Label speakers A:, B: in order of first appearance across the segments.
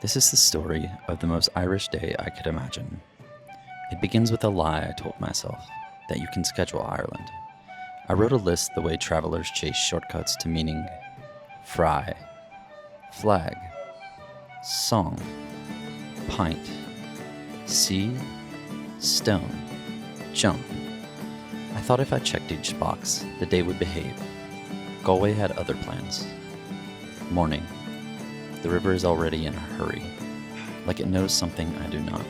A: This is the story of the most Irish day I could imagine. It begins with a lie I told myself, that you can schedule Ireland. I wrote a list the way travelers chase shortcuts to meaning: fry, flag, song, pint, sea, stone, jump. I thought if I checked each box, the day would behave. Galway had other plans. Morning. The river is already in a hurry, like it knows something I do not.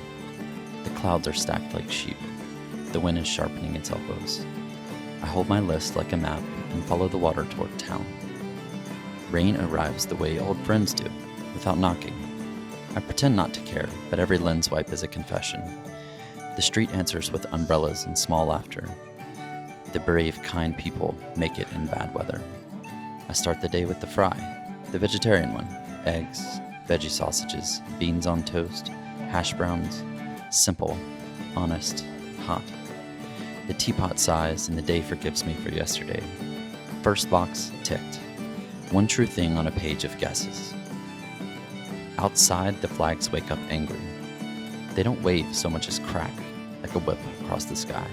A: The clouds are stacked like sheep. The wind is sharpening its elbows. I hold my list like a map and follow the water toward town. Rain arrives the way old friends do, without knocking. I pretend not to care, but every lens wipe is a confession. The street answers with umbrellas and small laughter. The brave, kind people make it in bad weather. I start the day with the fry, the vegetarian one. Eggs, veggie sausages, beans on toast, hash browns. Simple, honest, hot. The teapot sighs and the day forgives me for yesterday. First box ticked. One true thing on a page of guesses. Outside, the flags wake up angry. They don't wave so much as crack, like a whip across the sky.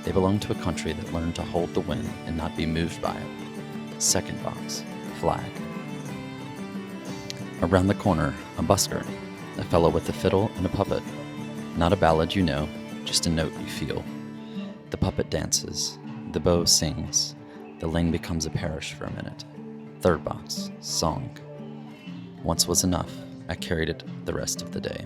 A: They belong to a country that learned to hold the wind and not be moved by it. Second box, flag. Around the corner, a busker, a fellow with a fiddle and a puppet. Not a ballad you know, just a note you feel. The puppet dances, the bow sings, the lane becomes a parish for a minute. Third box, song. Once was enough, I carried it the rest of the day.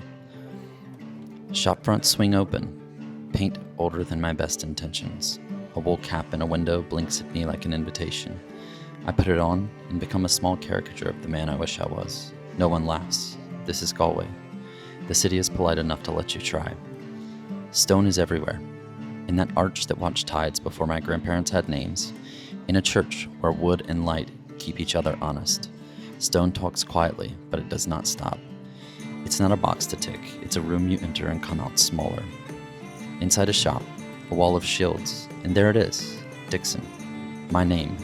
A: Shop front swing open, paint older than my best intentions. A wool cap in a window blinks at me like an invitation. I put it on and become a small caricature of the man I wish I was. No one laughs. This is Galway. The city is polite enough to let you try. Stone is everywhere. In that arch that watched tides before my grandparents had names. In a church where wood and light keep each other honest. Stone talks quietly, but it does not stop. It's not a box to tick. It's a room you enter and come out smaller. Inside a shop, a wall of shields, and there it is, Dixon. My name,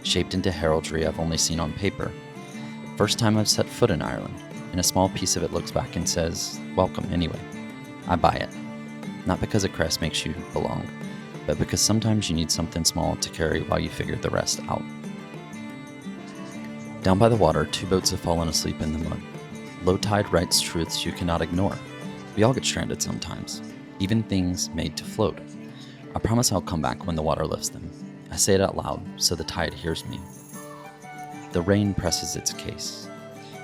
A: shaped into heraldry I've only seen on paper. First time I've set foot in Ireland, and a small piece of it looks back and says, welcome anyway. I buy it. Not because a crest makes you belong, but because sometimes you need something small to carry while you figure the rest out. Down by the water, 2 boats have fallen asleep in the mud. Low tide writes truths you cannot ignore. We all get stranded sometimes, even things made to float. I promise I'll come back when the water lifts them. I say it out loud so the tide hears me. The rain presses its case.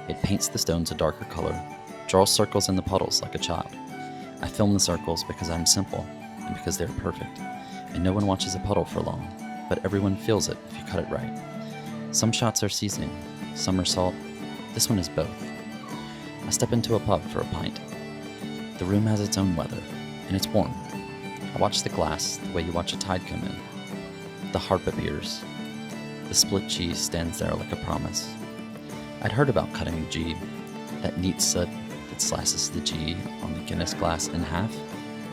A: It paints the stones a darker color, draws circles in the puddles like a child. I film the circles because I'm simple and because they're perfect, and no one watches a puddle for long, but everyone feels it if you cut it right. Some shots are seasoning, some are salt. This one is both. I step into a pub for a pint. The room has its own weather, and it's warm. I watch the glass the way you watch a tide come in. The harp appears. The split cheese stands there like a promise. I'd heard about cutting the G, that neat soot that slices the G on the Guinness glass in half.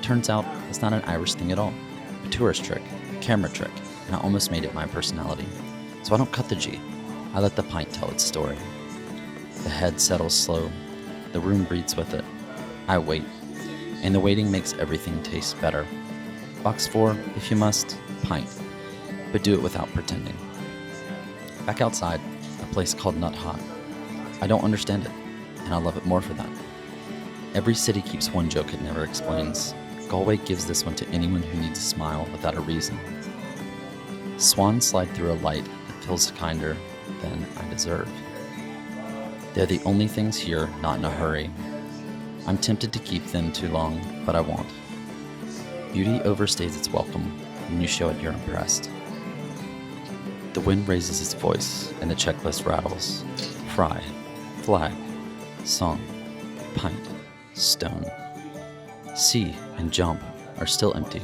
A: Turns out it's not an Irish thing at all. A tourist trick, a camera trick, and I almost made it my personality. So I don't cut the G. I let the pint tell its story. The head settles slow. The room breathes with it. I wait, and the waiting makes everything taste better. Box 4, if you must, pint, but do it without pretending. Back outside, a place called Nut Hot. I don't understand it, and I love it more for that. Every city keeps one joke it never explains. Galway gives this one to anyone who needs a smile without a reason. Swans slide through a light that feels kinder than I deserve. They're the only things here not in a hurry. I'm tempted to keep them too long, but I won't. Beauty overstays its welcome when you show it you're impressed. The wind raises its voice, and the checklist rattles. Fry, flag, song, pint, stone. Sea and jump are still empty.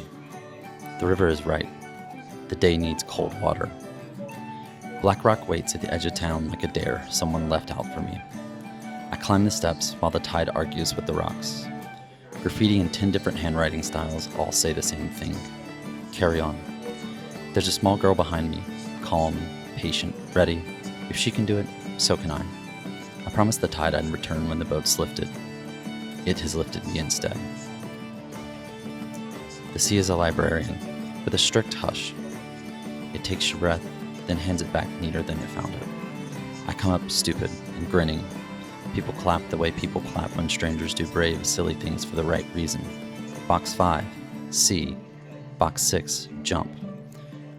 A: The river is right. The day needs cold water. Blackrock waits at the edge of town like a dare someone left out for me. I climb the steps while the tide argues with the rocks. Graffiti in 10 different handwriting styles all say the same thing. Carry on. There's a small girl behind me, calm, patient, ready. If she can do it, so can I. I promised the tide I'd return when the boat's lifted. It has lifted me instead. The sea is a librarian, with a strict hush. It takes your breath, then hands it back neater than it found it. I come up stupid and grinning. People clap the way people clap when strangers do brave, silly things for the right reason. Box 5, C. Box 6, jump.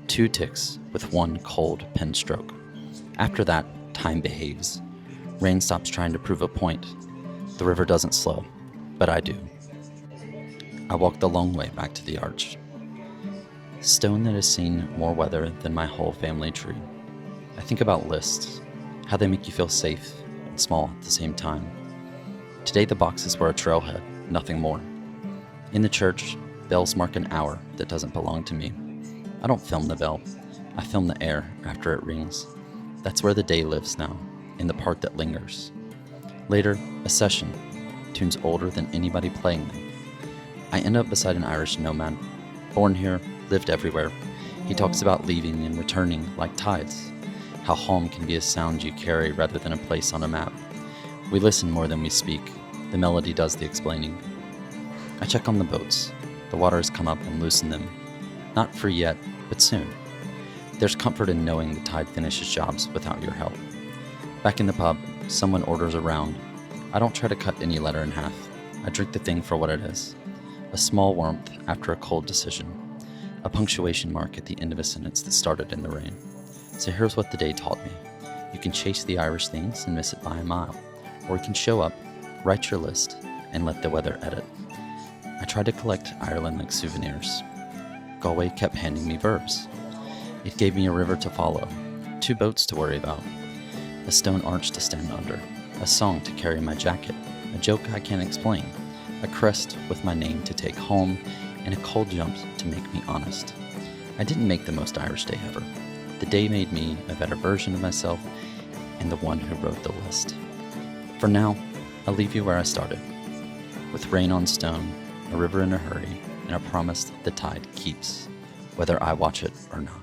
A: 2 ticks with 1 cold pen stroke. After that, time behaves. Rain stops trying to prove a point. The river doesn't slow, but I do. I walk the long way back to the arch. Stone that has seen more weather than my whole family tree. I think about lists, how they make you feel safe and small at the same time. Today the boxes were a trailhead, nothing more. In the church, bells mark an hour that doesn't belong to me. I don't film the bell, I film the air after it rings. That's where the day lives now, in the part that lingers. Later, a session, tunes older than anybody playing them. I end up beside an Irish nomad, born here, lived everywhere. He talks about leaving and returning like tides, how home can be a sound you carry rather than a place on a map. We listen more than we speak. The melody does the explaining. I check on the boats. The water has come up and loosened them. Not free yet, but soon. There's comfort in knowing the tide finishes jobs without your help. Back in the pub, someone orders a round. I don't try to cut any letter in half. I drink the thing for what it is. A small warmth after a cold decision. A punctuation mark at the end of a sentence that started in the rain. So here's what the day taught me. You can chase the Irish things and miss it by a mile. Or you can show up, write your list, and let the weather edit. I tried to collect Ireland like souvenirs. Galway kept handing me verbs. It gave me a river to follow, 2 boats to worry about, a stone arch to stand under, a song to carry my jacket, a joke I can't explain, a crest with my name to take home, and a cold jump to make me honest. I didn't make the most Irish day ever. The day made me a better version of myself and the one who wrote the list. For now, I'll leave you where I started, with rain on stone, a river in a hurry, and a promise the tide keeps, whether I watch it or not.